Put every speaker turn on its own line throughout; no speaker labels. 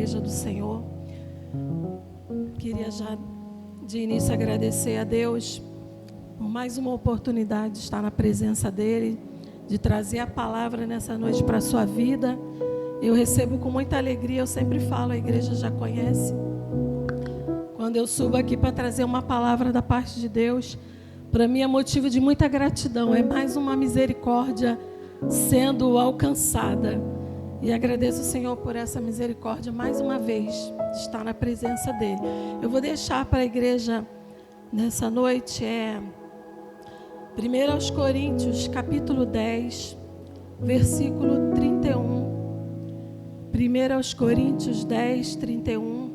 igreja do Senhor. Queria já de início agradecer a Deus por mais uma oportunidade de estar na presença dEle, de trazer a palavra nessa noite para a sua vida. Eu recebo com muita alegria, eu sempre falo, a igreja já conhece. Quando eu subo aqui para trazer uma palavra da parte de Deus, para mim é motivo de muita gratidão, é mais uma misericórdia sendo alcançada. E agradeço ao Senhor por essa misericórdia mais uma vez, de estar na presença dEle. Eu vou deixar para a igreja nessa noite, 1 Coríntios, capítulo 10, versículo 31. 1 Coríntios 10, 31.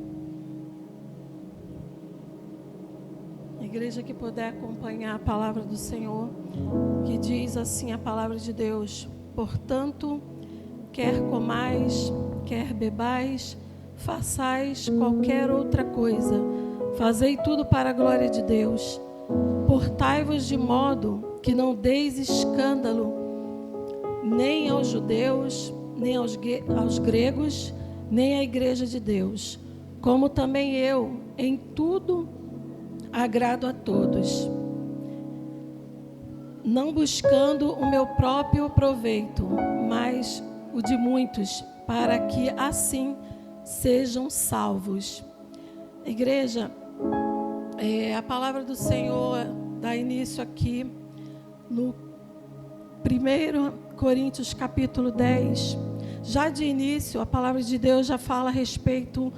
A igreja que puder acompanhar a palavra do Senhor, que diz assim a palavra de Deus: portanto, quer comais, quer bebais, façais qualquer outra coisa, fazei tudo para a glória de Deus. Portai-vos de modo que não deis escândalo nem aos judeus, nem aos gregos, nem à igreja de Deus, como também eu, em tudo, agrado a todos, não buscando o meu próprio proveito, mas o de muitos, para que assim sejam salvos. Igreja, a palavra do Senhor dá início aqui no 1 Coríntios capítulo 10. Já de início, a palavra de Deus já fala a respeito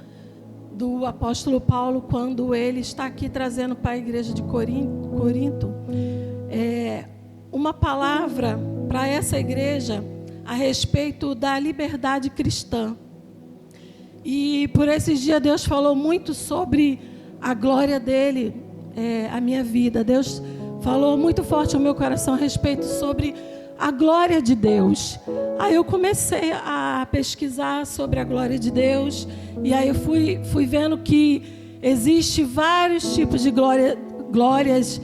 do apóstolo Paulo, quando ele está aqui trazendo para a igreja de Corinto uma palavra para essa igreja a respeito da liberdade cristã. E por esses dias Deus falou muito sobre a glória dele, a minha vida. Deus falou muito forte ao meu coração a respeito sobre a glória de Deus. Aí eu comecei a pesquisar sobre a glória de Deus, e aí eu fui vendo que existe vários tipos de glórias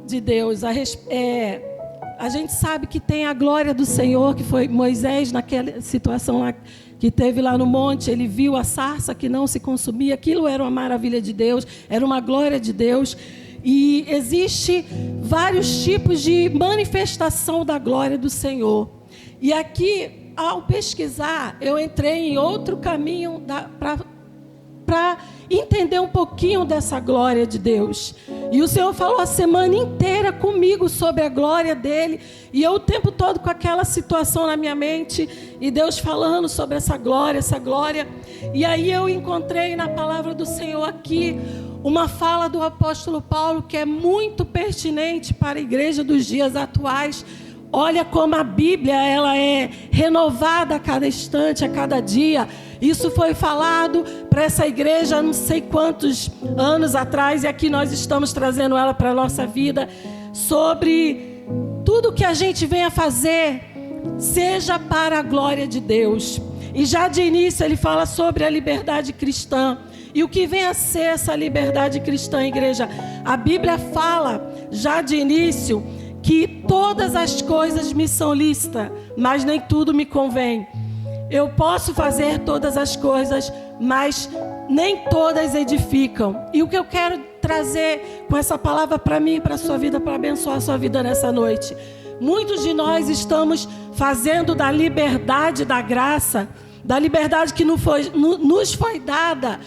de Deus. A gente sabe que tem a glória do Senhor, que foi Moisés, naquela situação lá que teve lá no monte, ele viu a sarça que não se consumia, aquilo era uma maravilha de Deus, era uma glória de Deus. E existe vários tipos de manifestação da glória do Senhor. E aqui, ao pesquisar, eu entrei em outro caminho para entender um pouquinho dessa glória de Deus. E o Senhor falou a semana inteira comigo sobre a glória dele. E eu o tempo todo com aquela situação na minha mente. E Deus falando sobre essa glória, essa glória. E aí eu encontrei na palavra do Senhor aqui uma fala do apóstolo Paulo que é muito pertinente para a igreja dos dias atuais. Olha como a Bíblia ela é renovada a cada instante, a cada dia. Isso foi falado para essa igreja há não sei quantos anos atrás, e aqui nós estamos trazendo ela para a nossa vida, sobre tudo que a gente venha fazer, seja para a glória de Deus. E já de início ele fala sobre a liberdade cristã. E o que vem a ser essa liberdade cristã, igreja? A Bíblia fala, já de início, que todas as coisas me são lícitas, mas nem tudo me convém. Eu posso fazer todas as coisas, mas nem todas edificam. E o que eu quero trazer com essa palavra para mim e para a sua vida, para abençoar a sua vida nessa noite. Muitos de nós estamos fazendo da liberdade da graça, da liberdade que nos foi dada,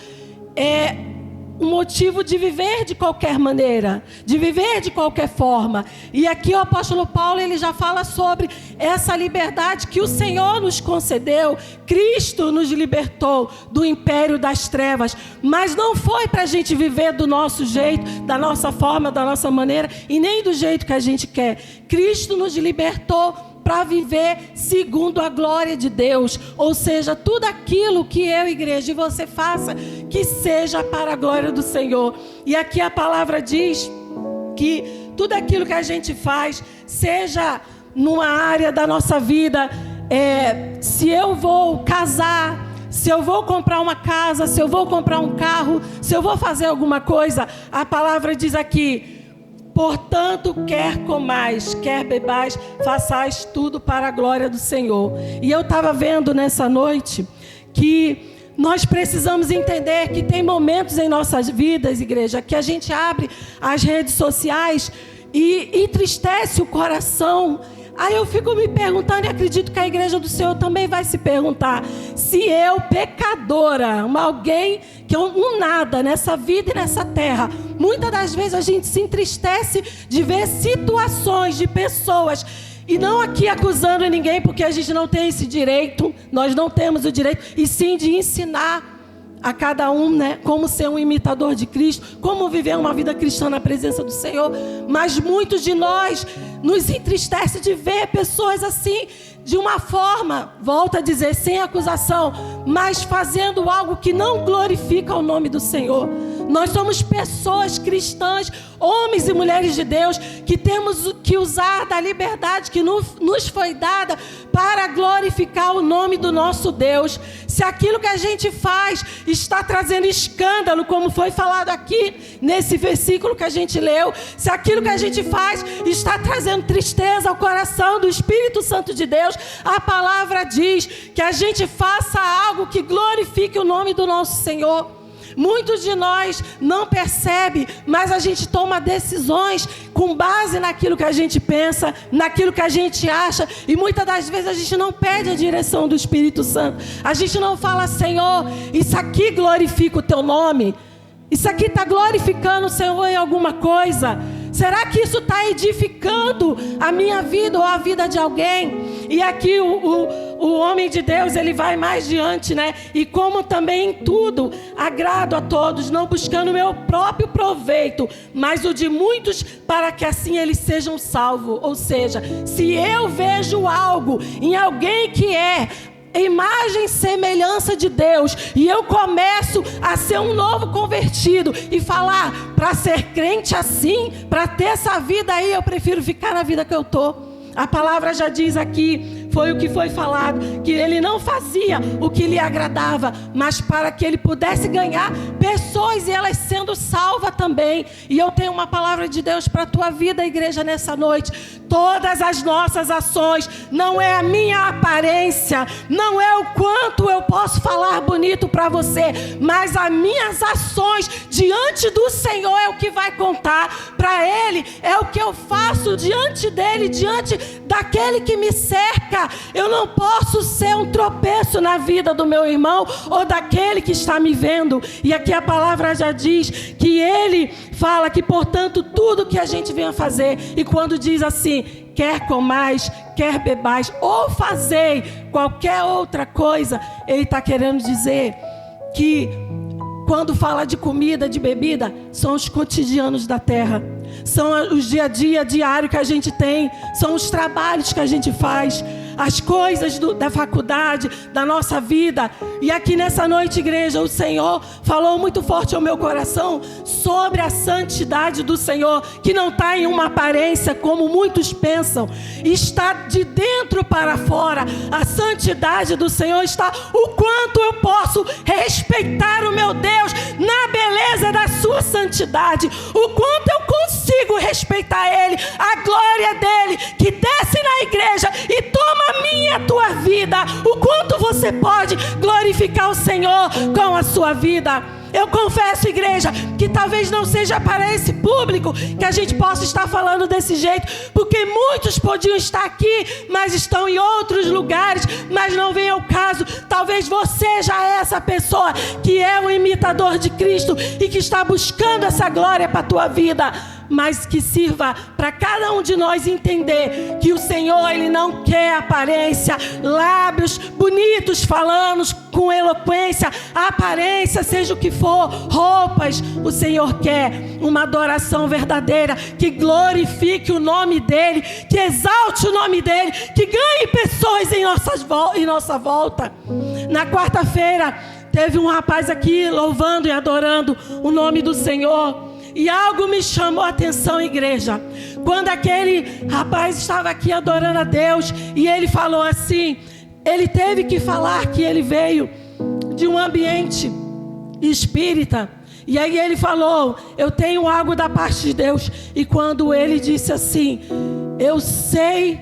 um motivo de viver de qualquer maneira, de viver de qualquer forma. E aqui o apóstolo Paulo ele já fala sobre essa liberdade que o Senhor nos concedeu. Cristo nos libertou do império das trevas, mas não foi para a gente viver do nosso jeito, da nossa forma, da nossa maneira, e nem do jeito que a gente quer. Cristo nos libertou para viver segundo a glória de Deus. Ou seja, tudo aquilo que eu, igreja, e você faça, que seja para a glória do Senhor. E aqui a palavra diz que tudo aquilo que a gente faz, seja numa área da nossa vida, se eu vou casar, se eu vou comprar uma casa, se eu vou comprar um carro, se eu vou fazer alguma coisa, a palavra diz aqui: portanto, quer comais, quer bebais, façais tudo para a glória do Senhor. E eu estava vendo nessa noite que nós precisamos entender que tem momentos em nossas vidas, igreja, que a gente abre as redes sociais e entristece o coração. Aí eu fico me perguntando, e acredito que a igreja do Senhor também vai se perguntar, se eu, pecadora, alguém que um nada nessa vida e nessa terra, muitas das vezes a gente se entristece de ver situações de pessoas, e não aqui acusando ninguém, porque a gente não tem esse direito, nós não temos o direito, e sim de ensinar a cada um, né, como ser um imitador de Cristo, como viver uma vida cristã na presença do Senhor. Mas muitos de nós nos entristece de ver pessoas assim, de uma forma, volto a dizer, sem acusação, mas fazendo algo que não glorifica o nome do Senhor. Nós somos pessoas cristãs, homens e mulheres de Deus, que temos que usar da liberdade que nos foi dada para glorificar o nome do nosso Deus. Se aquilo que a gente faz está trazendo escândalo, como foi falado aqui nesse versículo que a gente leu, se aquilo que a gente faz está trazendo tristeza ao coração do Espírito Santo de Deus, a palavra diz que a gente faça algo que glorifique o nome do nosso Senhor. Muitos de nós não percebem, mas a gente toma decisões com base naquilo que a gente pensa, naquilo que a gente acha, e muitas das vezes a gente não pede a direção do Espírito Santo. A gente não fala, Senhor, isso aqui glorifica o teu nome, isso aqui está glorificando o Senhor em alguma coisa. Será que isso está edificando a minha vida ou a vida de alguém? E aqui o homem de Deus, ele vai mais diante, né? E como também em tudo, agrado a todos, não buscando o meu próprio proveito, mas o de muitos, para que assim eles sejam salvos. Ou seja, se eu vejo algo em alguém que é imagem e semelhança de Deus, e eu começo a ser um novo convertido e falar, para ser crente assim, para ter essa vida aí, eu prefiro ficar na vida que eu estou. A palavra já diz aqui, foi o que foi falado, que ele não fazia o que lhe agradava, mas para que ele pudesse ganhar pessoas e elas sendo salvas também. E eu tenho uma palavra de Deus para a tua vida, igreja, nessa noite. Todas as nossas ações, não é a minha aparência, não é o quanto eu posso falar bonito para você, mas as minhas ações diante do Senhor é o que vai contar. Para Ele é o que eu faço diante dEle, diante daquele que me cerca. Eu não posso ser um tropeço na vida do meu irmão ou daquele que está me vendo. E aqui a palavra já diz que Ele fala que, portanto, tudo que a gente venha fazer, e quando diz assim, quer comais, quer bebais, ou fazei qualquer outra coisa, Ele está querendo dizer que quando fala de comida, de bebida, são os cotidianos da terra, são os dia a dia diário que a gente tem, são os trabalhos que a gente faz, as coisas da faculdade, da nossa vida. E aqui nessa noite, igreja, o Senhor falou muito forte ao meu coração sobre a santidade do Senhor, que não está em uma aparência como muitos pensam, está de dentro para fora. A santidade do Senhor está o quanto eu posso respeitar o meu Deus na beleza da sua santidade, o quanto eu consigo respeitar Ele, a glória dEle que desce na igreja e toma a minha e a tua vida, o quanto você pode glorificar o Senhor com a sua vida. Eu confesso, igreja, que talvez não seja para esse público que a gente possa estar falando desse jeito, porque muitos podiam estar aqui, mas estão em outros lugares, mas não vem ao caso. Talvez você já é essa pessoa que é um imitador de Cristo e que está buscando essa glória para a tua vida, mas que sirva para cada um de nós entender que o Senhor, Ele não quer aparência, lábios bonitos falando com eloquência, aparência, seja o que for, roupas. O Senhor quer uma adoração verdadeira, que glorifique o nome dEle, que exalte o nome dEle, que ganhe pessoas em nossa volta. Na quarta-feira, teve um rapaz aqui louvando e adorando o nome do Senhor. E algo me chamou a atenção, igreja, quando aquele rapaz estava aqui adorando a Deus, e ele falou assim, ele teve que falar que ele veio de um ambiente espírita, e aí ele falou, eu tenho algo da parte de Deus. E quando ele disse assim, eu sei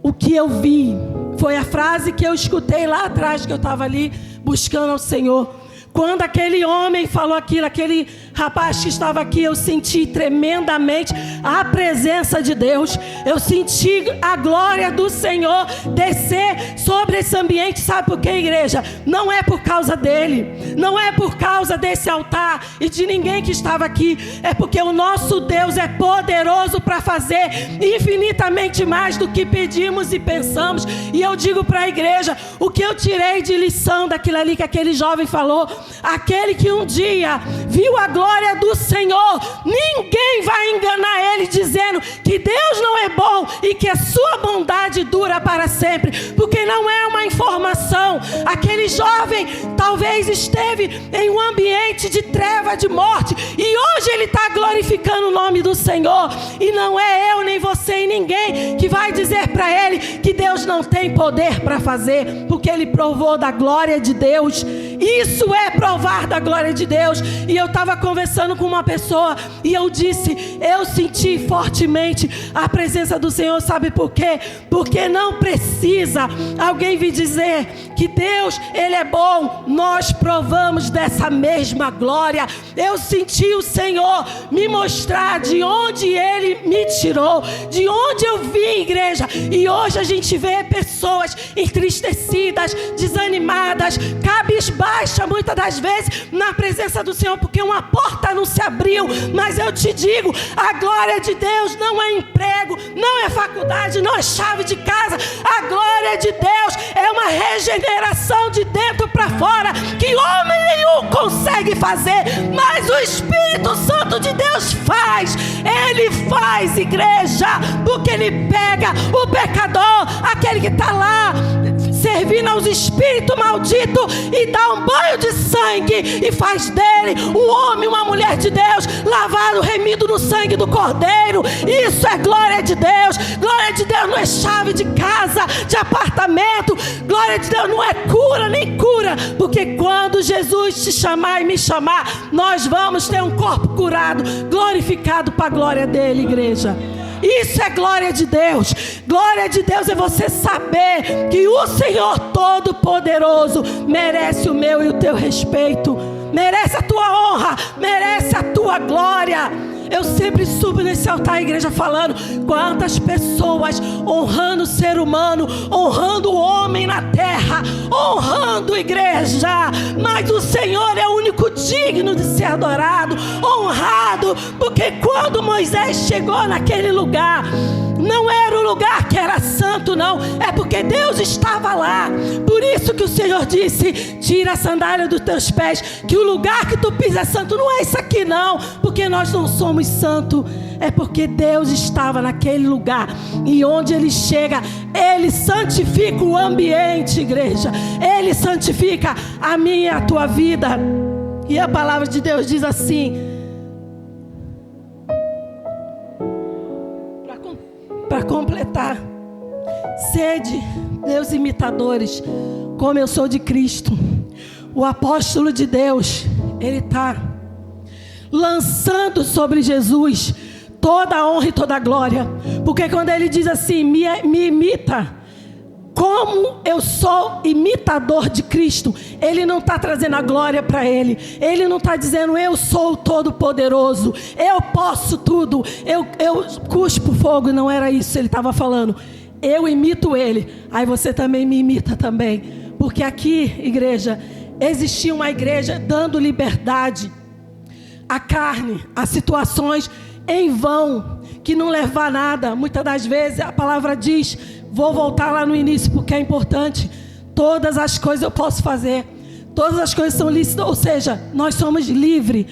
o que eu vi, foi a frase que eu escutei lá atrás, que eu estava ali buscando ao Senhor. Quando aquele homem falou aquilo, aquele rapaz que estava aqui, eu senti tremendamente a presença de Deus. Eu senti a glória do Senhor descer sobre esse ambiente. Sabe por quê, igreja? Não é por causa dele, não é por causa desse altar e de ninguém que estava aqui. É porque o nosso Deus é poderoso para fazer infinitamente mais do que pedimos e pensamos. E eu digo para a igreja, o que eu tirei de lição daquilo ali que aquele jovem falou: aquele que um dia viu a glória do Senhor, ninguém vai enganar ele dizendo que Deus não é bom e que a sua bondade dura para sempre, porque não é uma informação. Aquele jovem talvez esteve em um ambiente de treva, de morte, e hoje ele está glorificando o nome do Senhor. E não é eu, nem você e ninguém que vai dizer para ele que Deus não tem poder para fazer, porque ele provou da glória de Deus. Isso é provar da glória de Deus. E eu estava conversando com uma pessoa e eu disse, eu senti fortemente a presença do Senhor. Sabe por quê? Porque não precisa alguém vir dizer que Deus, Ele é bom. Nós provamos dessa mesma glória. Eu senti o Senhor me mostrar de onde Ele me tirou, de onde eu vim, igreja. E hoje a gente vê pessoas entristecidas, desanimadas, cabisbaixa muitas das vezes na presença do Senhor, porque uma porta não se abriu. Mas eu te digo, a glória de Deus não é emprego, não é faculdade, não é chave de casa. A glória de Deus é uma regeneração de dentro para fora, que homem nenhum consegue fazer, mas o Espírito Santo de Deus faz. Ele faz, igreja, porque Ele pega o pecador, aquele que está lá servindo aos espíritos malditos, e dá um banho de sangue e faz dele um homem, uma mulher de Deus, lavado, remido no sangue do Cordeiro. Isso é glória de Deus. Glória de Deus não é chave de casa, de apartamento. Glória de Deus não é cura, nem cura, porque quando Jesus te chamar e me chamar, nós vamos ter um corpo curado, glorificado para a glória dele, igreja. Isso é glória de Deus. Glória de Deus é você saber que o Senhor Todo-Poderoso merece o meu e o teu respeito, merece a tua honra, merece a tua glória. Eu sempre subo nesse altar, igreja, falando quantas pessoas honrando o ser humano, honrando o homem na terra, honrando, igreja, mas o Senhor é o único digno de ser adorado, honrado, porque quando Moisés chegou naquele lugar, não era o lugar que era santo, não, é porque Deus estava lá. Por isso que o Senhor disse: tira a sandália dos teus pés, que o lugar que tu pisas é santo. Não é isso aqui não, porque nós não somos santos, é porque Deus estava naquele lugar, e onde Ele chega, Ele santifica o ambiente, igreja. Ele santifica a minha e a tua vida. E a palavra de Deus diz assim, para completar: sede meus imitadores, como eu sou de Cristo. O apóstolo de Deus, ele está lançando sobre Jesus toda a honra e toda a glória, porque quando ele diz assim, me imita, como eu sou imitador de Cristo, ele não está trazendo a glória para ele. Ele não está dizendo, eu sou o Todo-Poderoso, eu posso tudo, eu cuspo fogo. Não era isso, ele estava falando, eu imito ele, aí você também me imita também. Porque aqui, igreja, existia uma igreja dando liberdade à carne, a situações em vão, que não leva a nada. Muitas das vezes a palavra diz, vou voltar lá no início porque é importante, todas as coisas eu posso fazer, todas as coisas são lícitas, ou seja, nós somos livres.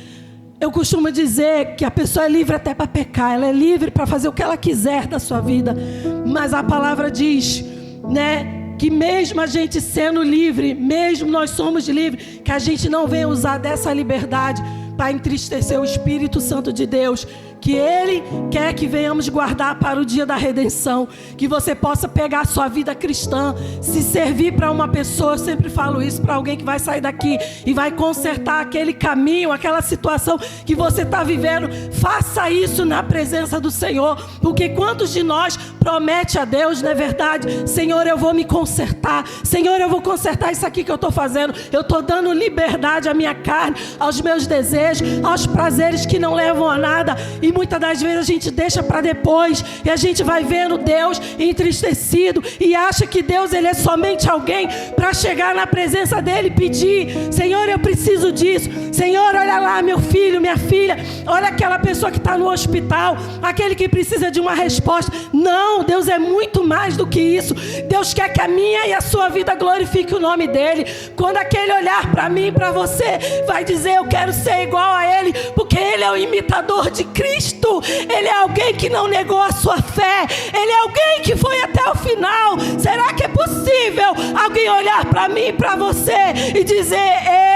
Eu costumo dizer que a pessoa é livre até para pecar, ela é livre para fazer o que ela quiser da sua vida, mas a palavra diz, né, que mesmo a gente sendo livre, mesmo nós somos livres, que a gente não venha usar dessa liberdade para entristecer o Espírito Santo de Deus, que Ele quer que venhamos guardar para o dia da redenção, que você possa pegar a sua vida cristã, se servir para uma pessoa. Eu sempre falo isso para alguém que vai sair daqui e vai consertar aquele caminho, aquela situação que você está vivendo. Faça isso na presença do Senhor, porque quantos de nós promete a Deus, não é verdade? Senhor, eu vou me consertar. Senhor, eu vou consertar isso aqui que eu estou fazendo. Eu estou dando liberdade à minha carne, aos meus desejos, aos prazeres que não levam a nada. E muitas das vezes a gente deixa para depois, e a gente vai vendo Deus entristecido e acha que Deus, ele é somente alguém para chegar na presença dele e pedir: Senhor, eu preciso disso. Senhor, olha lá meu filho, minha filha, olha aquela pessoa que está no hospital, aquele que precisa de uma resposta. Não, Deus é muito mais do que isso. Deus quer que a minha e a sua vida glorifique o nome dele. Quando aquele olhar para mim, para você, vai dizer: eu quero ser igual a ele, porque ele é o imitador de Cristo. Ele é alguém que não negou a sua fé. Ele é alguém que foi até o final. Será que é possível alguém olhar para mim e para você e dizer: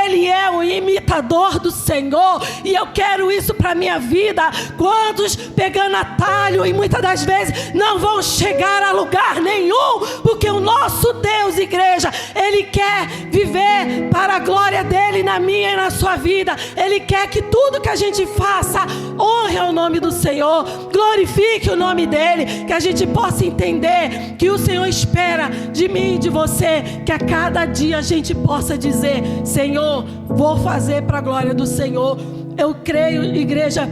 ele é o imitador do Senhor, e eu quero isso para minha vida? Quantos pegando atalho e muitas das vezes não vão chegar a lugar nenhum, porque o nosso Deus, igreja, ele quer viver para a glória dele na minha e na sua vida. Ele quer que tudo que a gente faça honre o nome do Senhor, glorifique o nome dele, que a gente possa entender que o Senhor espera de mim e de você, que a cada dia a gente possa dizer: Senhor, vou fazer para a glória do Senhor. Eu creio, igreja,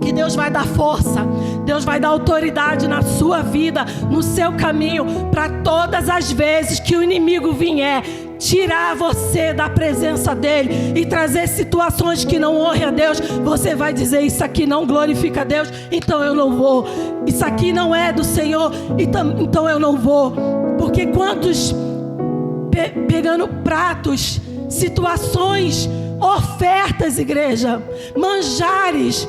que Deus vai dar força, Deus vai dar autoridade na sua vida, no seu caminho, para todas as vezes que o inimigo vier tirar você da presença dele e trazer situações que não honrem a Deus. Você vai dizer: isso aqui não glorifica a Deus, então eu não vou. Isso aqui não é do Senhor, então eu não vou. Porque quantos pegando pratos, situações, ofertas, igreja, manjares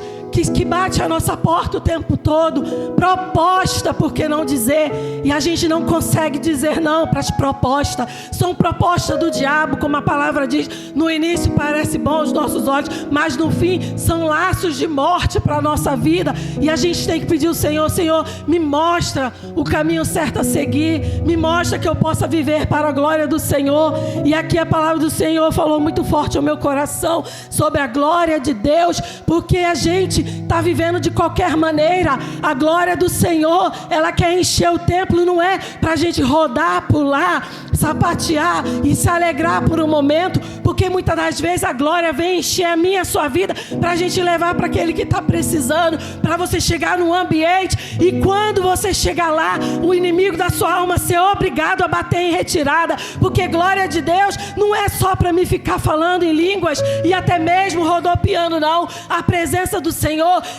que bate a nossa porta o tempo todo, proposta, por que não dizer? E a gente não consegue dizer não para as propostas. São propostas do diabo, como a palavra diz: no início parece bom aos nossos olhos, mas no fim são laços de morte para a nossa vida. E a gente tem que pedir ao Senhor: Senhor, me mostra o caminho certo a seguir, me mostra que eu possa viver para a glória do Senhor. E aqui a palavra do Senhor falou muito forte ao meu coração sobre a glória de Deus, porque a gente está vivendo de qualquer maneira. A glória do Senhor, ela quer encher o templo, não é para a gente rodar, pular, sapatear e se alegrar por um momento, porque muitas das vezes a glória vem encher a minha e a sua vida para a gente levar para aquele que está precisando, para você chegar num ambiente e quando você chegar lá, o inimigo da sua alma ser obrigado a bater em retirada, porque glória de Deus não é só para mim ficar falando em línguas e até mesmo rodopiando, não. A presença do Senhor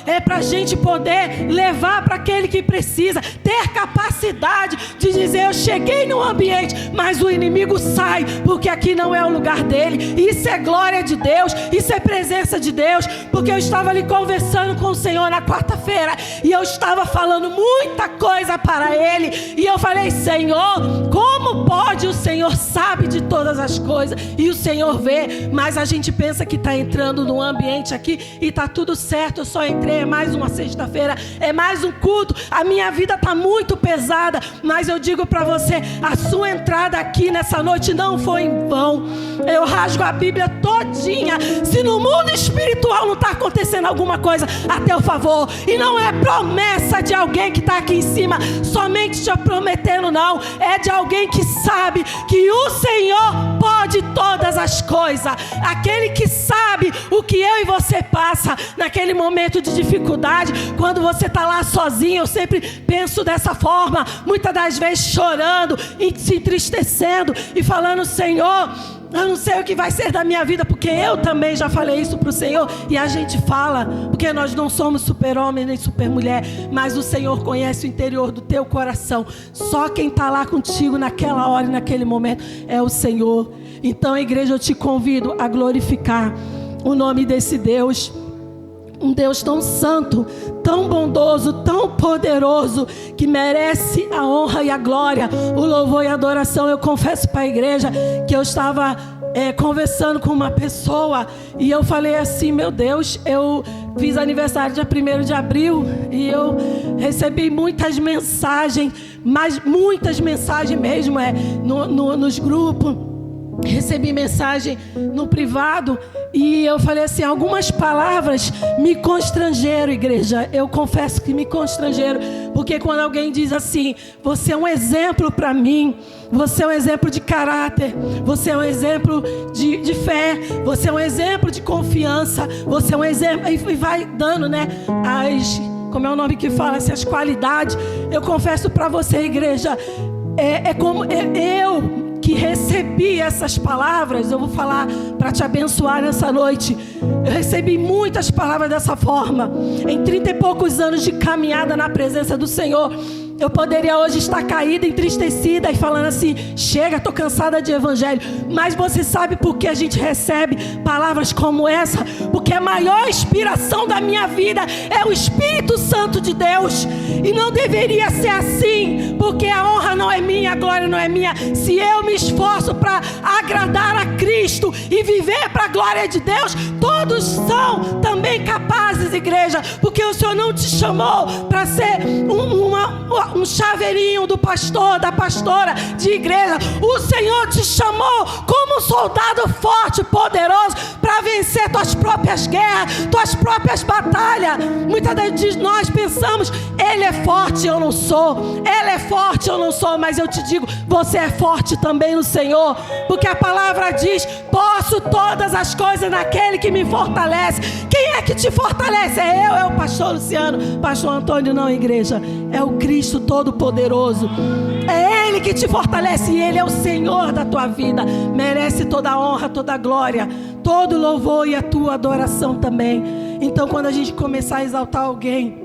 é para a gente poder levar para aquele que precisa, ter capacidade de dizer: eu cheguei num ambiente, mas o inimigo sai, porque aqui não é o lugar dele. Isso é glória de Deus, isso é presença de Deus. Porque eu estava ali conversando com o Senhor na quarta-feira e eu estava falando muita coisa para ele, e eu falei: Senhor, como pode? O Senhor sabe de todas as coisas e o Senhor vê, mas a gente pensa que está entrando num ambiente aqui e está tudo certo. Eu só entrei, é mais uma sexta-feira, é mais um culto, a minha vida está muito pesada, mas eu digo para você: a sua entrada aqui nessa noite não foi em vão. Eu rasgo a Bíblia todinha. Se no mundo espiritual não está acontecendo alguma coisa a teu favor, e não é promessa de alguém que está aqui em cima somente te prometendo, não, é de alguém que sabe que o Senhor pode todas as coisas, aquele que sabe o que eu e você passa naquele momento de dificuldade, quando você está lá sozinho. Eu sempre penso dessa forma, muitas das vezes chorando e se entristecendo e falando: Senhor, eu não sei o que vai ser da minha vida, porque eu também já falei isso para o Senhor. E a gente fala, porque nós não somos super-homem nem super-mulher, mas o Senhor conhece o interior do teu coração. Só quem está lá contigo naquela hora e naquele momento é o Senhor. Então, igreja, eu te convido a glorificar o nome desse Deus, um Deus tão santo, tão bondoso, tão poderoso, que merece a honra e a glória, o louvor e a adoração. Eu confesso para a igreja que eu estava conversando com uma pessoa e eu falei assim: meu Deus, eu fiz aniversário dia 1º de abril e eu recebi muitas mensagens, mas muitas mensagens mesmo, nos grupos. Recebi mensagem no privado e eu falei assim, algumas palavras me constrangeram, igreja. Eu confesso que me constrangeram, porque quando alguém diz assim: você é um exemplo para mim, você é um exemplo de caráter, você é um exemplo de fé, você é um exemplo de confiança, você é um exemplo, e vai dando, né, como é o nome que fala, as qualidades. Eu confesso para você, igreja, como eu que recebi essas palavras. Eu vou falar para te abençoar nessa noite. Eu recebi muitas palavras dessa forma. Em 30 e poucos anos de caminhada na presença do Senhor, eu poderia hoje estar caída, entristecida e falando assim: chega, estou cansada de evangelho. Mas você sabe por que a gente recebe palavras como essa? Porque a maior inspiração da minha vida é o Espírito Santo de Deus. E não deveria ser assim, porque a honra não é minha, a glória não é minha. Se eu me esforço para agradar a Cristo e viver para a glória de Deus, todos são também capazes, igreja. Porque o Senhor não te chamou para ser um chaveirinho do pastor, da pastora de igreja. O Senhor te chamou como um soldado forte, poderoso, para vencer tuas próprias guerras, tuas próprias batalhas. Muitas vezes nós pensamos: ele é forte, eu não sou. Ela é forte, eu não sou. Mas eu te digo, você é forte também no Senhor, porque a palavra diz: posso todas as coisas naquele que me fortalece. Quem é que te fortalece? É eu, é o pastor Luciano, pastor Antônio, não, igreja. É o Cristo Todo-Poderoso. É Ele que te fortalece e Ele é o Senhor da tua vida. Merece toda a honra, toda a glória, todo o louvor e a tua adoração também. Então, quando a gente começar a exaltar alguém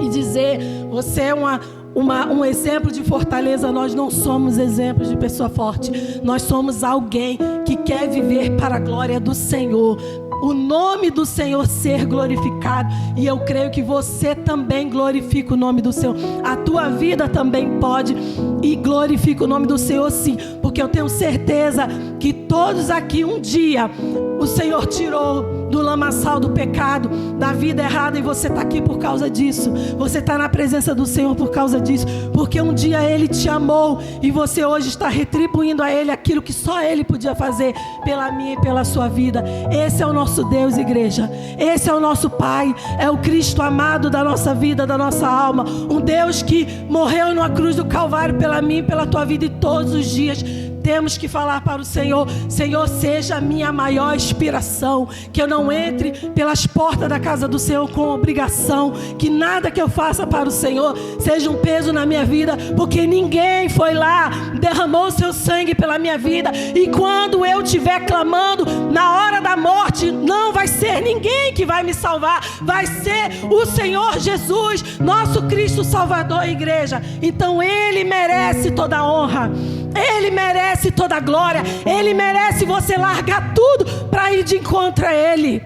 e dizer: você é um exemplo de fortaleza, nós não somos exemplos de pessoa forte. Nós somos alguém que quer viver para a glória do Senhor, o nome do Senhor ser glorificado. E eu creio que você também glorifica o nome do Senhor. A tua vida também pode e glorifica o nome do Senhor, sim. Porque eu tenho certeza que todos aqui um dia o Senhor tirou do lamaçal do pecado, da vida errada, e você está aqui por causa disso. Você está na presença do Senhor por causa disso, porque um dia Ele te amou e você hoje está retribuindo a Ele aquilo que só Ele podia fazer pela minha e pela sua vida. Esse é o nosso Deus, igreja. Esse é o nosso Pai, é o Cristo amado da nossa vida, da nossa alma. Um Deus que morreu numa cruz do Calvário pela minha e pela tua vida, e todos os dias temos que falar para o Senhor: Senhor, seja a minha maior inspiração. Que eu não entre pelas portas da casa do Senhor com obrigação. Que nada que eu faça para o Senhor seja um peso na minha vida, porque ninguém foi lá, derramou o seu sangue pela minha vida. E quando eu estiver clamando na hora da morte, não vai ser ninguém que vai me salvar, vai ser o Senhor Jesus, nosso Cristo Salvador, igreja. Então Ele merece toda a honra, Ele merece toda a glória. Ele merece você largar tudo para ir de encontro a Ele.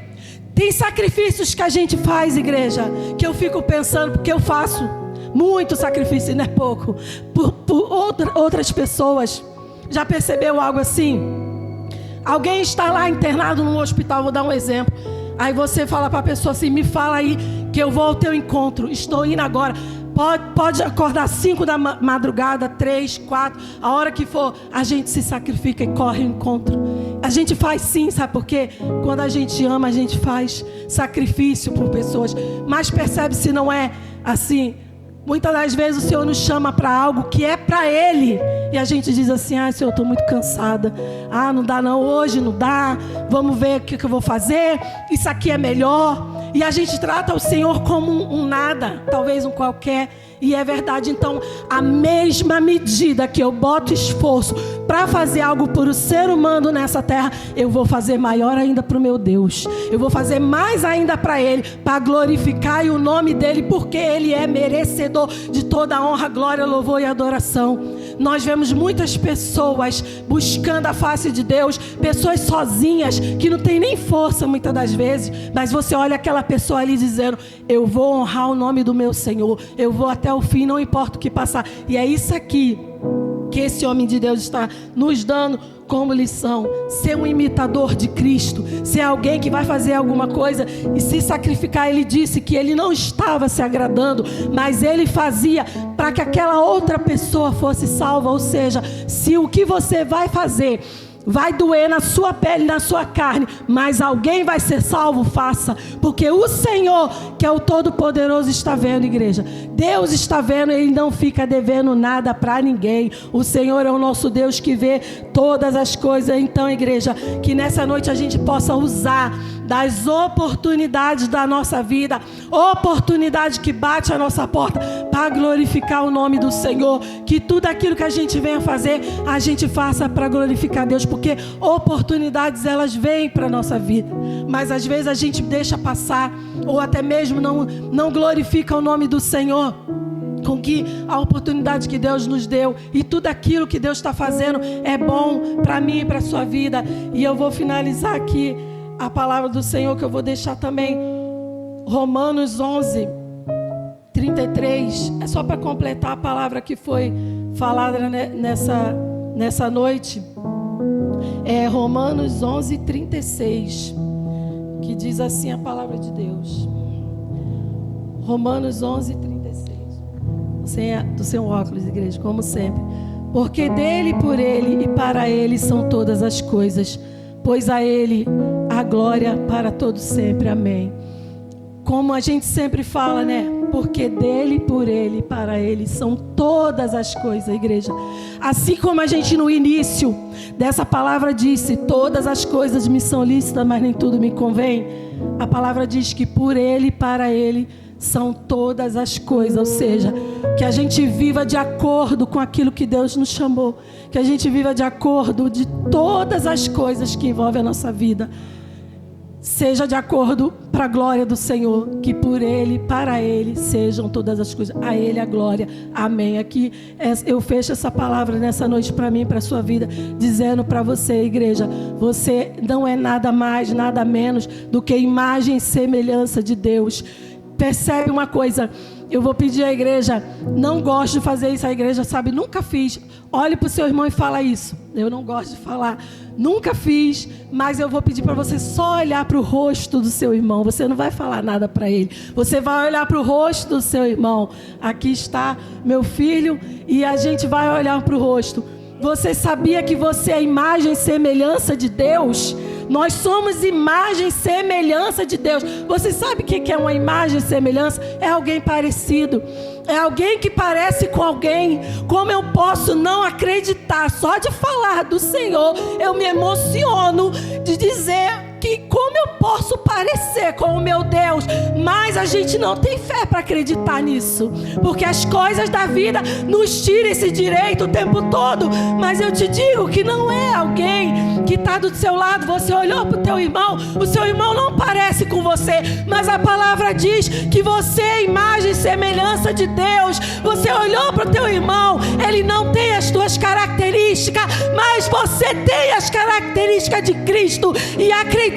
Tem sacrifícios que a gente faz, igreja, que eu fico pensando, porque eu faço muito sacrifício, não é pouco, por outras pessoas. Já percebeu algo assim? Alguém está lá internado num hospital, vou dar um exemplo. Aí você fala para a pessoa assim: me fala aí que eu vou ao teu encontro, estou indo agora. Pode acordar 5 da madrugada, 3, 4, a hora que for, a gente se sacrifica e corre ao encontro. A gente faz sim, sabe por quê? Quando a gente ama, a gente faz sacrifício por pessoas. Mas percebe se não é assim? Muitas das vezes o Senhor nos chama para algo que é para Ele, e a gente diz assim: ah, Senhor, eu estou muito cansada. Ah, não dá não, hoje não dá. Vamos ver o que eu vou fazer. Isso aqui é melhor. E a gente trata o Senhor como um nada, talvez um qualquer. E é verdade. Então, a mesma medida que eu boto esforço para fazer algo por o ser humano nessa terra, eu vou fazer maior ainda para o meu Deus. Eu vou fazer mais ainda para Ele, para glorificar o nome dEle, porque Ele é merecedor de toda a honra, glória, louvor e adoração. Nós vemos muitas pessoas buscando a face de Deus, pessoas sozinhas, que não tem nem força muitas das vezes, mas você olha aquela pessoa ali dizendo: eu vou honrar o nome do meu Senhor, eu vou até o fim, não importa o que passar. E é isso aqui que esse homem de Deus está nos dando como lição: ser um imitador de Cristo, ser alguém que vai fazer alguma coisa e se sacrificar. Ele disse que ele não estava se agradando, mas ele fazia para que aquela outra pessoa fosse salva. Ou seja, se o que você vai fazer vai doer na sua pele, na sua carne, mas alguém vai ser salvo, faça. Porque o Senhor, que é o Todo-Poderoso, está vendo, igreja. Deus está vendo, Ele não fica devendo nada para ninguém. O Senhor é o nosso Deus que vê todas as coisas. Então, igreja, que nessa noite a gente possa usar das oportunidades da nossa vida, oportunidade que bate a nossa porta, para glorificar o nome do Senhor. Que tudo aquilo que a gente venha fazer, a gente faça para glorificar Deus, porque oportunidades elas vêm para a nossa vida, mas às vezes a gente deixa passar, ou até mesmo não glorifica o nome do Senhor com que a oportunidade que Deus nos deu. E tudo aquilo que Deus está fazendo é bom para mim e para a sua vida. E eu vou finalizar aqui a palavra do Senhor, que eu vou deixar também Romanos 11, 33. É só para completar a palavra que foi falada nessa noite. É Romanos 11, 36, que diz assim a palavra de Deus. Romanos 11, 36. Do seu óculos, igreja, como sempre. Porque dele, por ele e para ele são todas as coisas, pois a ele a glória para todo sempre. Amém. Como a gente sempre fala, né? Porque dele, por ele e para ele são todas as coisas, igreja. Assim como a gente no início dessa palavra disse: todas as coisas me são lícitas, mas nem tudo me convém. A palavra diz que por ele e para ele são todas as coisas. Ou seja, que a gente viva de acordo com aquilo que Deus nos chamou, que a gente viva de acordo de todas as coisas que envolvem a nossa vida, seja de acordo para a glória do Senhor, que por ele, para ele sejam todas as coisas, a ele a glória. Amém. Aqui eu fecho essa palavra nessa noite para mim, para a sua vida, dizendo para você, igreja: você não é nada mais, nada menos do que imagem e semelhança de Deus. Percebe uma coisa? Eu vou pedir à igreja, não gosto de fazer isso, a igreja sabe, nunca fiz. Olhe para o seu irmão e fala isso. Eu não gosto de falar, nunca fiz, mas eu vou pedir para você só olhar para o rosto do seu irmão. Você não vai falar nada para ele, você vai olhar para o rosto do seu irmão. Aqui está meu filho, e a gente vai olhar para o rosto. Você sabia que você é imagem e semelhança de Deus? Nós somos imagem e semelhança de Deus. Você sabe o que é uma imagem e semelhança? É alguém parecido, é alguém que parece com alguém. Como eu posso não acreditar? Só de falar do Senhor eu me emociono, de dizer que como eu posso parecer com o meu Deus. Mas a gente não tem fé para acreditar nisso, porque as coisas da vida nos tiram esse direito o tempo todo. Mas eu te digo que não é alguém que está do seu lado. Você olhou para o teu irmão, o seu irmão não parece com você, mas a palavra diz que você é imagem e semelhança de Deus. Você olhou para o teu irmão, ele não tem as tuas características, mas você tem as características de Cristo. E acredite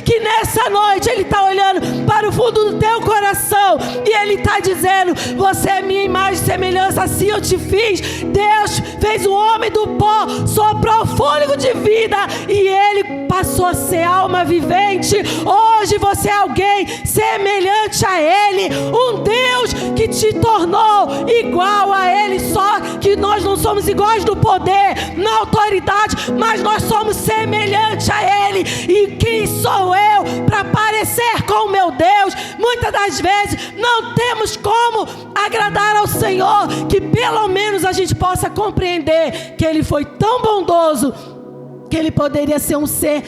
que nessa noite Ele está olhando para o fundo do teu coração e Ele está dizendo: você é minha imagem e semelhança, assim eu te fiz. Deus fez o homem do pó, soprou o fôlego de vida e ele passou a ser alma vivente. Hoje você é alguém semelhante a Ele, um Deus que te tornou igual a Ele, só que nós não somos iguais no poder, na autoridade, mas nós somos semelhantes a Ele. E quem sou eu para parecer com o meu Deus? Muitas das vezes não temos como agradar ao Senhor, que pelo menos a gente possa compreender que Ele foi tão bondoso que Ele poderia ser um ser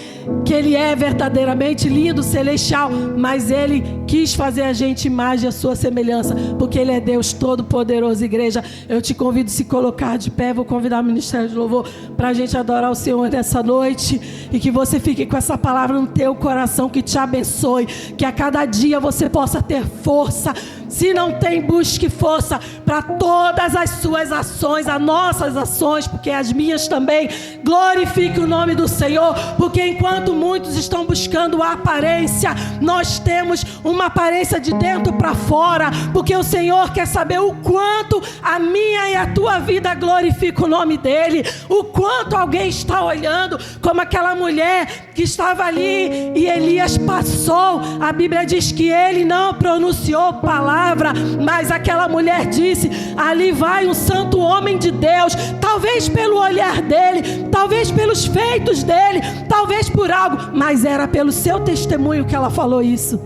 que Ele é verdadeiramente lindo, celestial, mas Ele quis fazer a gente imagem à sua semelhança, porque Ele é Deus Todo-Poderoso. Igreja, eu te convido a se colocar de pé. Vou convidar o Ministério de Louvor para a gente adorar o Senhor nessa noite, e que você fique com essa palavra no teu coração, que te abençoe, que a cada dia você possa ter força. Se não tem, busque força para todas as suas ações, as nossas ações, porque as minhas também. Glorifique o nome do Senhor, porque enquanto muitos estão buscando a aparência, nós temos uma aparência de dentro para fora, porque o Senhor quer saber o quanto a minha e a tua vida glorifica o nome dEle, o quanto alguém está olhando, como aquela mulher que estava ali e Elias passou. A Bíblia diz que ele não pronunciou palavra, mas aquela mulher disse: ali vai um santo homem de Deus. Talvez pelo olhar dele, talvez pelos feitos dele, talvez por algo, mas era pelo seu testemunho que ela falou isso.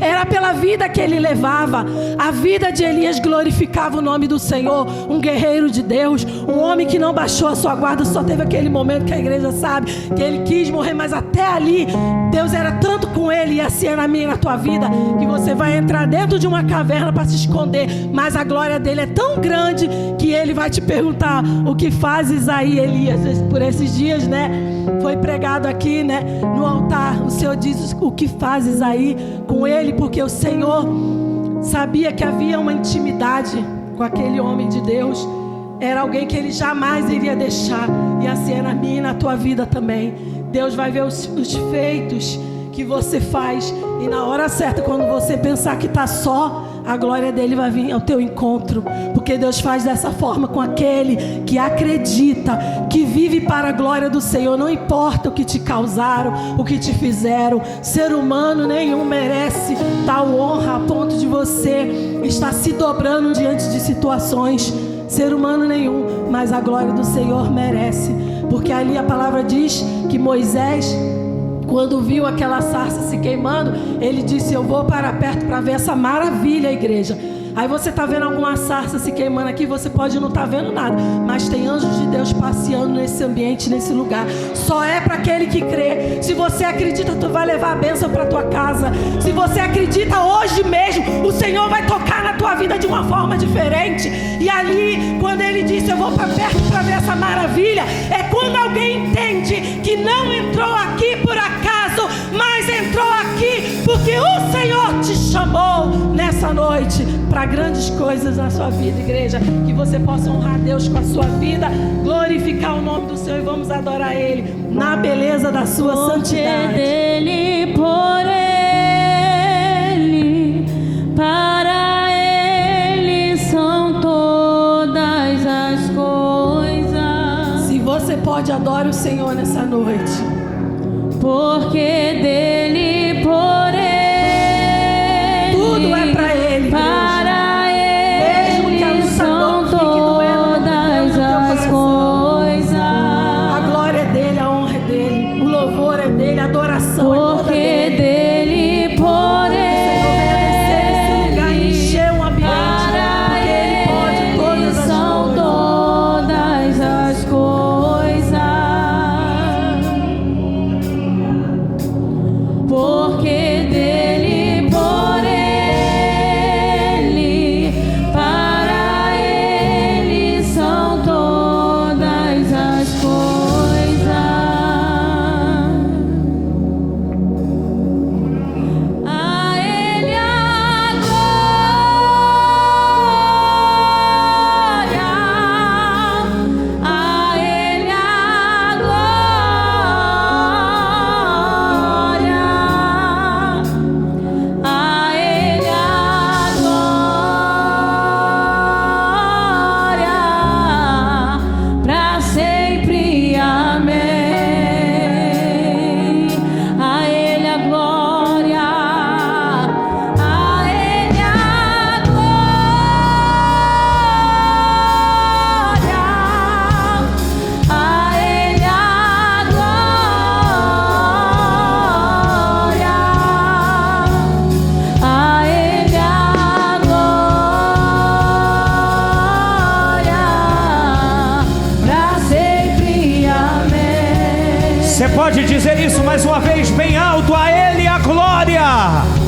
Era pela vida que ele levava. A vida de Elias glorificava o nome do Senhor. Um guerreiro de Deus, um homem que não baixou a sua guarda. Só teve aquele momento que a igreja sabe que ele quis morrer, mas até ali Deus era tanto com ele, e assim é na minha e na tua vida, que você vai entrar dentro de uma caverna para se esconder, mas a glória dele é tão grande que ele vai te perguntar: o que fazes aí, Elias? Por esses dias, né, foi pregado aqui, né, no altar. O Senhor diz: o que fazes aí com ele? Porque o Senhor sabia que havia uma intimidade com aquele homem de Deus. Era alguém que ele jamais iria deixar. E assim é na minha e na tua vida também. Deus vai ver os feitos que você faz, e na hora certa, quando você pensar que está só, a glória dele vai vir ao teu encontro, porque Deus faz dessa forma com aquele que acredita, que vive para a glória do Senhor. Não importa o que te causaram, o que te fizeram. Ser humano nenhum merece tal honra a ponto de você estar se dobrando diante de situações. Ser humano nenhum, mas a glória do Senhor merece, porque ali a palavra diz que Moisés, quando viu aquela sarça se queimando, ele disse: eu vou para perto para ver essa maravilha, igreja. Aí você está vendo alguma sarça se queimando aqui, você pode não estar vendo nada, mas tem anjos de Deus passeando nesse ambiente, nesse lugar. Só é para aquele que crê. Se você acredita, tu vai levar a bênção para tua casa. Se você acredita, hoje mesmo o Senhor vai tocar na tua vida de uma forma diferente. E ali, quando ele disse: eu vou para perto para ver essa maravilha, é quando alguém entende que não entrou aqui por acaso, mas entrou aqui porque o Senhor te chamou nessa noite para grandes coisas na sua vida, igreja. Que você possa honrar Deus com a sua vida, glorificar o nome do Senhor, e vamos adorar Ele na beleza da sua santidade.
Dele, por Ele, para Ele são todas as coisas.
Se você pode, adore o Senhor nessa noite.
Porque dele, por Ele,
tudo é para Ele, igreja.
Para
Mesmo que a
Ele
luta
são
fique doendo no
todas
teu
as
coração.
coisas.
A glória é dele, a honra é dele, o louvor é dele, a adoração é toda
Porque
dele.
dele, por Ele,
encher um ambiente,
para
porque Ele pode todas as
são
coisas.
todas as coisas. Porque dele, por Ele, para Ele são todas as coisas.
glória.